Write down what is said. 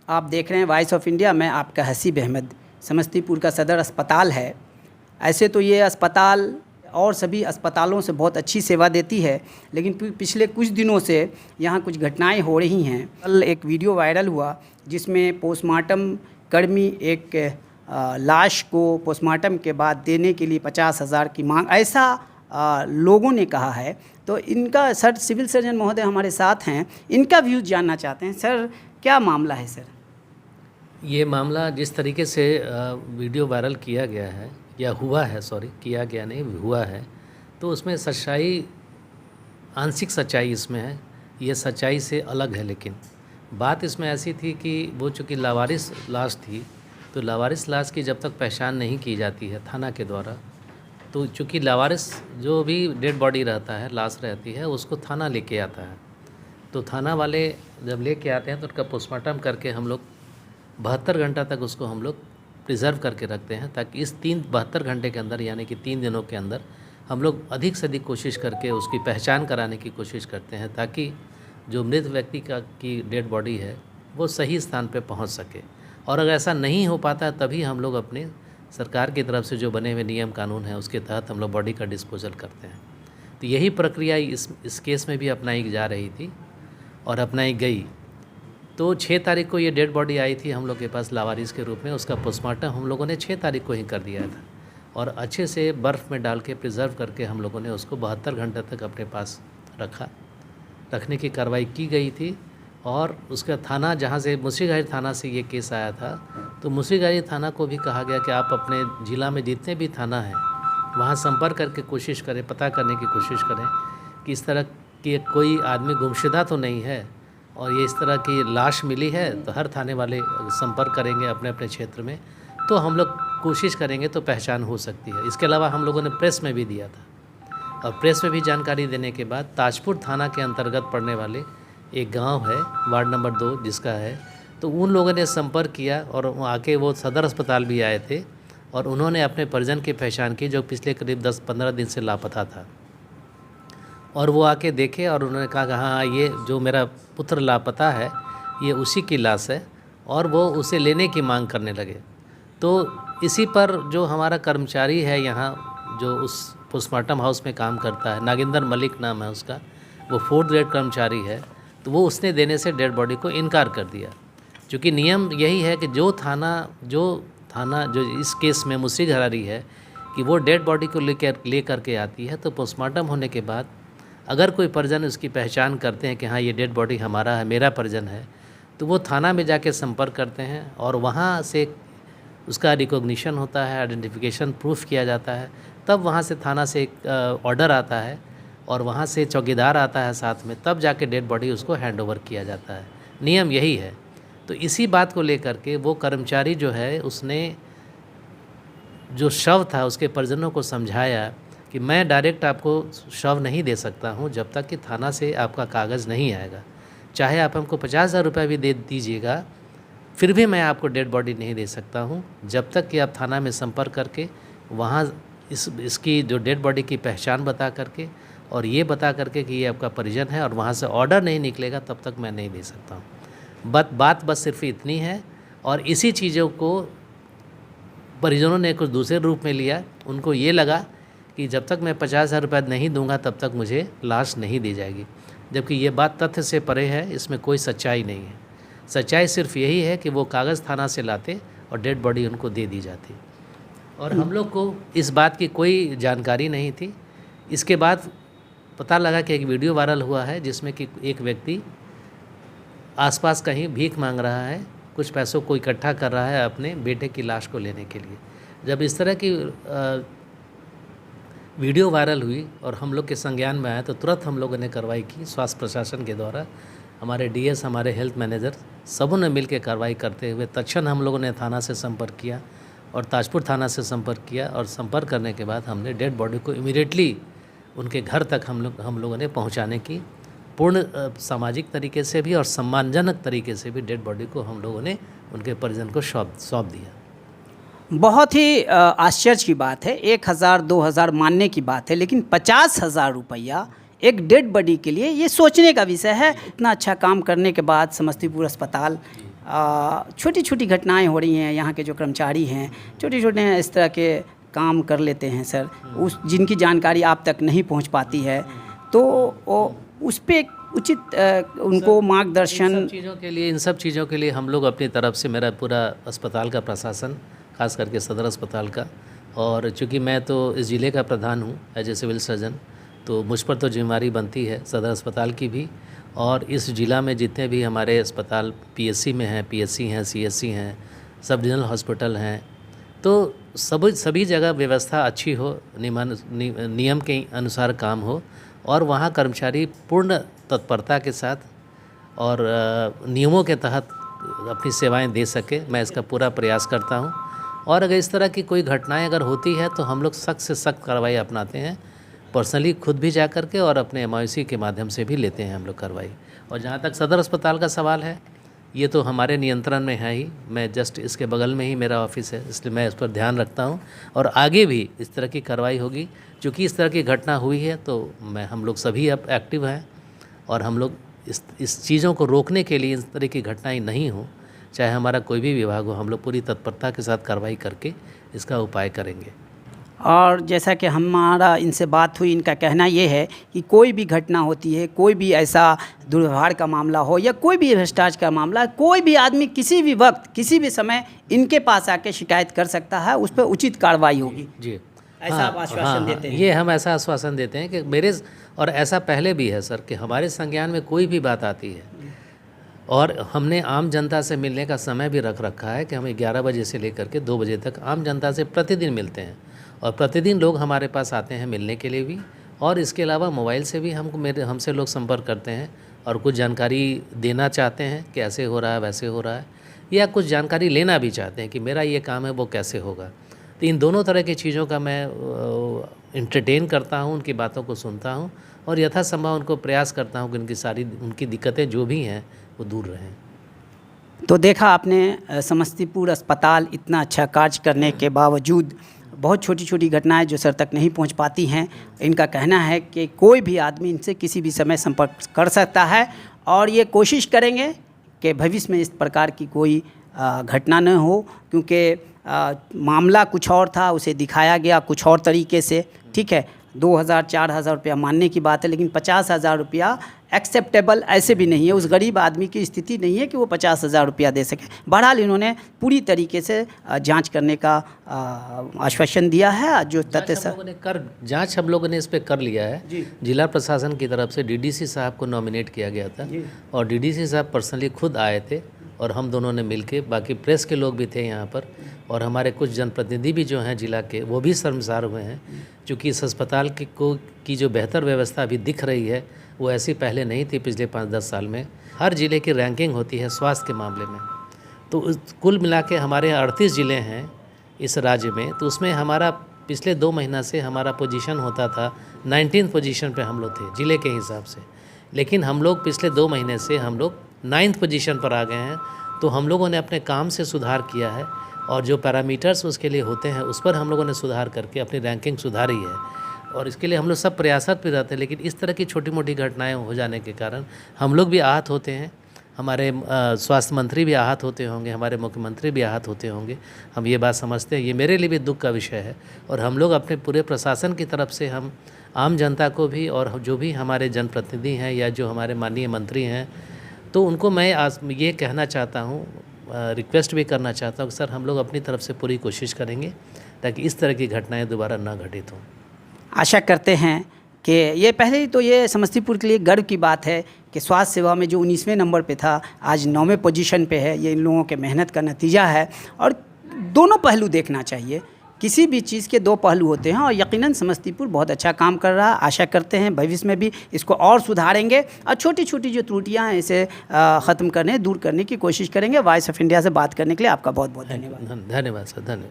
आप देख रहे हैं वॉइस ऑफ इंडिया। मैं आपका हसीब अहमद। समस्तीपुर का सदर अस्पताल है। ऐसे तो ये अस्पताल और सभी अस्पतालों से बहुत अच्छी सेवा देती है, लेकिन पिछले कुछ दिनों से यहाँ कुछ घटनाएं हो रही हैं। कल एक वीडियो वायरल हुआ जिसमें पोस्टमार्टम कर्मी एक लाश को पोस्टमार्टम के बाद देने के लिए 50,000 की मांग, ऐसा लोगों ने कहा है। तो इनका सर सिविल सर्जन महोदय हमारे साथ हैं, इनका व्यूज़ जानना चाहते हैं। सर, क्या मामला है सर? ये मामला जिस तरीके से वीडियो वायरल किया गया है या हुआ है, सॉरी किया गया नहीं हुआ है, तो उसमें सच्चाई, आंशिक सच्चाई इसमें है। ये सच्चाई से अलग है। लेकिन बात इसमें ऐसी थी कि वो चूँकि लावारिस लाश थी, तो लावारिस लाश की जब तक पहचान नहीं की जाती है थाना के द्वारा, तो चूँकि लावारिस जो भी डेड बॉडी रहता है, लाश रहती है, उसको थाना लेके आता है। तो थाना वाले जब लेके आते हैं तो उनका पोस्टमार्टम करके हम लोग 72 घंटा तक उसको हम लोग प्रिजर्व करके रखते हैं, ताकि इस 72 घंटे के अंदर, यानी कि 3 दिनों के अंदर, हम लोग अधिक से अधिक कोशिश करके उसकी पहचान कराने की कोशिश करते हैं, ताकि जो मृत व्यक्ति की डेड बॉडी है वो सही स्थान पे पहुंच सके। और अगर ऐसा नहीं हो पाता तभी हम लोग अपने सरकार की तरफ से जो बने हुए नियम कानून हैं उसके तहत हम लोग बॉडी का डिस्पोजल करते हैं। तो यही प्रक्रिया इस केस में भी अपनाई जा रही थी और अपनाई गई। तो 6 तारीख को ये डेड बॉडी आई थी हम लोग के पास लावारिस के रूप में। उसका पोस्टमार्टम हम लोगों ने 6 तारीख को ही कर दिया था और अच्छे से बर्फ़ में डाल के प्रिजर्व करके हम लोगों ने उसको 72 घंटे तक अपने पास रखने की कार्रवाई की गई थी। और उसका थाना, जहाँ से मुंशीगंज थाना से ये केस आया था, तो मुंशीगंज थाना को भी कहा गया कि आप अपने ज़िला में जितने भी थाना हैं वहाँ संपर्क करके कोशिश करें, पता करने की कोशिश करें कि इस तरह की कोई आदमी गुमशुदा तो नहीं है और ये इस तरह की लाश मिली है। तो हर थाने वाले संपर्क करेंगे अपने अपने क्षेत्र में, तो हम लोग कोशिश करेंगे तो पहचान हो सकती है। इसके अलावा हम लोगों ने प्रेस में भी दिया था और प्रेस में भी जानकारी देने के बाद ताजपुर थाना के अंतर्गत पड़ने वाले एक गांव है, वार्ड नंबर 2 जिसका है, तो उन लोगों ने संपर्क किया और आके वो सदर अस्पताल भी आए थे और उन्होंने अपने परिजन की पहचान की जो पिछले करीब 10-15 दिन से लापता था। और वो आके देखे और उन्होंने कहा कि हाँ, ये जो मेरा पुत्र लापता है ये उसी की लाश है, और वो उसे लेने की मांग करने लगे। तो इसी पर जो हमारा कर्मचारी है यहाँ, जो उस पोस्टमार्टम हाउस में काम करता है, नागेंद्र मलिक नाम है उसका, वो 4th ग्रेड कर्मचारी है, तो वो उसने देने से डेड बॉडी को इनकार कर दिया। क्योंकि नियम यही है कि जो थाना जो इस केस में मुंशीगंज है कि वो डेड बॉडी को ले करके आती है, तो पोस्टमार्टम होने के बाद अगर कोई परिजन उसकी पहचान करते हैं कि हाँ ये डेड बॉडी हमारा है, मेरा परिजन है, तो वो थाना में जाके संपर्क करते हैं और वहाँ से उसका रिकॉग्निशन होता है, आइडेंटिफिकेशन प्रूफ किया जाता है। तब वहाँ से थाना से एक ऑर्डर आता है और वहाँ से चौकीदार आता है साथ में, तब जाके डेड बॉडी उसको हैंड ओवर किया जाता है। नियम यही है। तो इसी बात को लेकर के वो कर्मचारी जो है, उसने जो शव था उसके परिजनों को समझाया कि मैं डायरेक्ट आपको शव नहीं दे सकता हूं जब तक कि थाना से आपका कागज़ नहीं आएगा। चाहे आप हमको 50,000 रुपये भी दे दीजिएगा, फिर भी मैं आपको डेड बॉडी नहीं दे सकता हूं जब तक कि आप थाना में संपर्क करके वहां इसकी जो डेड बॉडी की पहचान बता करके और ये बता करके कि ये आपका परिजन है और वहाँ से ऑर्डर नहीं निकलेगा, तब तक मैं नहीं दे सकता हूँ। बात बस सिर्फ इतनी है। और इसी चीज़ों को परिजनों ने कुछ दूसरे रूप में लिया। उनको ये लगा कि जब तक मैं 50,000 रुपये नहीं दूंगा तब तक मुझे लाश नहीं दी जाएगी, जबकि ये बात तथ्य से परे है। इसमें कोई सच्चाई नहीं है। सच्चाई सिर्फ यही है कि वो कागज़ थाना से लाते और डेड बॉडी उनको दे दी जाती, और हम लोग को इस बात की कोई जानकारी नहीं थी। इसके बाद पता लगा कि एक वीडियो वायरल हुआ है जिसमें कि एक व्यक्ति आसपास कहीं भीख मांग रहा है, कुछ पैसों को इकट्ठा कर रहा है अपने बेटे की लाश को लेने के लिए। जब इस तरह की वीडियो वायरल हुई और हम लोग के संज्ञान में आया, तो तुरंत हम लोगों ने कार्रवाई की। स्वास्थ्य प्रशासन के द्वारा हमारे डीएस, हमारे हेल्थ मैनेजर, सबों ने मिलकर कार्रवाई करते हुए तत्क्षण हम लोगों ने थाना से संपर्क किया और ताजपुर थाना से संपर्क किया, और संपर्क करने के बाद हमने डेड बॉडी को इमीडिएटली उनके घर तक हम लोगों ने पहुंचाने की पूर्ण सामाजिक तरीके से भी और सम्मानजनक तरीके से भी डेड बॉडी को हम लोगों ने उनके परिजन को सौंप दिया। बहुत ही आश्चर्य की बात है। 1,000 2,000 मानने की बात है, लेकिन 50,000 रुपया एक डेड बॉडी के लिए, ये सोचने का विषय है। इतना अच्छा काम करने के बाद समस्तीपुर अस्पताल छोटी छोटी घटनाएं हो रही हैं, यहाँ के जो कर्मचारी हैं छोटे छोटे इस तरह के काम कर लेते हैं सर, उस जिनकी जानकारी आप तक नहीं पहुँच पाती है, तो उस पर उचित उनको मार्गदर्शन इन सब चीज़ों के लिए हम लोग अपनी तरफ से, मेरा पूरा अस्पताल का प्रशासन, खास करके सदर अस्पताल का, और चूँकि मैं तो इस ज़िले का प्रधान हूँ एज ए सिविल सर्जन, तो मुझ पर तो जिम्मेदारी बनती है सदर अस्पताल की भी, और इस ज़िला में जितने भी हमारे अस्पताल पीएससी में हैं, पीएससी हैं, सीएससी हैं, सब डिविजनल हॉस्पिटल हैं, तो सभी जगह व्यवस्था अच्छी हो, नियम के अनुसार काम हो, और वहाँ कर्मचारी पूर्ण तत्परता के साथ और नियमों के तहत अपनी सेवाएं दे सके। मैं इसका पूरा प्रयास करता हूं, और अगर इस तरह की कोई घटनाएं अगर होती है तो हम लोग सख्त से सख्त कार्रवाई अपनाते हैं, पर्सनली खुद भी जा करके और अपने MIC के माध्यम से भी लेते हैं हम लोग कार्रवाई। और जहाँ तक सदर अस्पताल का सवाल है, ये तो हमारे नियंत्रण में है ही, मैं जस्ट इसके बगल में ही मेरा ऑफिस है, इसलिए मैं इस पर ध्यान रखता हूँ, और आगे भी इस तरह की कार्रवाई होगी। क्योंकि इस तरह की घटना हुई है तो हम लोग सभी अब एक्टिव हैं, और हम लोग इस चीज़ों को रोकने के लिए, इस तरह की घटनाएं नहीं हो, चाहे हमारा कोई भी विभाग हो, हम लोग पूरी तत्परता के साथ कार्रवाई करके इसका उपाय करेंगे। और जैसा कि हमारा इनसे बात हुई, इनका कहना ये है कि कोई भी घटना होती है, कोई भी ऐसा दुर्व्यवहार का मामला हो या कोई भी भ्रष्टाचार का मामला, कोई भी आदमी किसी भी वक्त किसी भी समय इनके पास आके शिकायत कर सकता है, उस पर उचित कार्रवाई होगी। जी, ऐसा आप आश्वासन देते हैं? ये हम ऐसा आश्वासन देते हैं कि और ऐसा पहले भी है सर कि हमारे संज्ञान में कोई भी बात आती है, और हमने आम जनता से मिलने का समय भी रख रखा है कि हम 11 बजे से लेकर के 2 बजे तक आम जनता से प्रतिदिन मिलते हैं, और प्रतिदिन लोग हमारे पास आते हैं मिलने के लिए भी, और इसके अलावा मोबाइल से भी हमसे लोग संपर्क करते हैं और कुछ जानकारी देना चाहते हैं कि ऐसे हो रहा है, वैसे हो रहा है, या कुछ जानकारी लेना भी चाहते हैं कि मेरा ये काम है वो कैसे होगा। तो इन दोनों तरह की चीज़ों का मैं इंटरटेन करता हूँ, उनकी बातों को सुनता हूँ, और यथासंभव उनको प्रयास करता हूँ कि उनकी दिक्कतें जो भी हैं वो दूर रहें। तो देखा आपने, समस्तीपुर अस्पताल इतना अच्छा कार्य करने के बावजूद बहुत छोटी छोटी घटनाएं जो सर तक नहीं पहुंच पाती हैं, इनका कहना है कि कोई भी आदमी इनसे किसी भी समय संपर्क कर सकता है, और ये कोशिश करेंगे कि भविष्य में इस प्रकार की कोई घटना न हो, क्योंकि मामला कुछ और था, उसे दिखाया गया कुछ और तरीके से। ठीक है, 2000-4000 रुपया मानने की बात है, लेकिन 50,000 रुपया एक्सेप्टेबल ऐसे भी नहीं है, उस गरीब आदमी की स्थिति नहीं है कि वो 50,000 रुपया दे सके। बहरहाल इन्होंने पूरी तरीके से जांच करने का आश्वासन दिया है। जो तथ्य जांच हम लोगों ने इस पर कर लिया है। जिला प्रशासन की तरफ से DDC साहब को नॉमिनेट किया गया था, और DDC साहब पर्सनली खुद आए थे, और हम दोनों ने मिलके, बाकी प्रेस के लोग भी थे यहाँ पर, और हमारे कुछ जनप्रतिनिधि भी जो हैं जिला के, वो भी शर्मसार हुए हैं, क्योंकि इस अस्पताल की जो बेहतर व्यवस्था अभी दिख रही है वो ऐसी पहले नहीं थी पिछले 5-10 साल में। हर ज़िले की रैंकिंग होती है स्वास्थ्य के मामले में, तो कुल मिला के हमारे 38 ज़िले हैं इस राज्य में, तो उसमें हमारा पिछले 2 महीना से हमारा पोजीशन होता था 19th पोजीशन पे हम लोग थे ज़िले के हिसाब से, लेकिन हम लोग पिछले 2 महीने से हम लोग 9th पोजीशन पर आ गए हैं। तो हम लोगों ने अपने काम से सुधार किया है, और जो पैरामीटर्स उसके लिए होते हैं उस पर हम लोगों ने सुधार करके अपनी रैंकिंग सुधारी है, और इसके लिए हम लोग सब प्रयासरत भी रहते हैं। लेकिन इस तरह की छोटी मोटी घटनाएं हो जाने के कारण हम लोग भी आहत होते हैं, हमारे स्वास्थ्य मंत्री भी आहत होते होंगे, हमारे मुख्यमंत्री भी आहत होते होंगे, हम ये बात समझते हैं। ये मेरे लिए भी दुख का विषय है, और हम लोग अपने पूरे प्रशासन की तरफ से हम आम जनता को भी, और जो भी हमारे जनप्रतिनिधि हैं या जो हमारे माननीय मंत्री हैं, तो उनको मैं ये कहना चाहता हूँ, रिक्वेस्ट भी करना चाहता हूँ कि सर हम लोग अपनी तरफ से पूरी कोशिश करेंगे ताकि इस तरह की घटनाएं दोबारा ना घटित हों। आशा करते हैं कि ये पहले ही तो ये समस्तीपुर के लिए गर्व की बात है कि स्वास्थ्य सेवा में जो 19वें नंबर पे था आज 9वें पोजीशन पे है। ये इन लोगों के मेहनत का नतीजा है, और दोनों पहलू देखना चाहिए। किसी भी चीज़ के 2 पहलू होते हैं, और यकीनन समस्तीपुर बहुत अच्छा काम कर रहा है। आशा करते हैं भविष्य में भी इसको और सुधारेंगे, और छोटी छोटी जो त्रुटियां हैं इसे ख़त्म करने, दूर करने की कोशिश करेंगे। वॉइस ऑफ इंडिया से बात करने के लिए आपका बहुत बहुत धन्यवाद। धन्यवाद सर, धन्यवाद।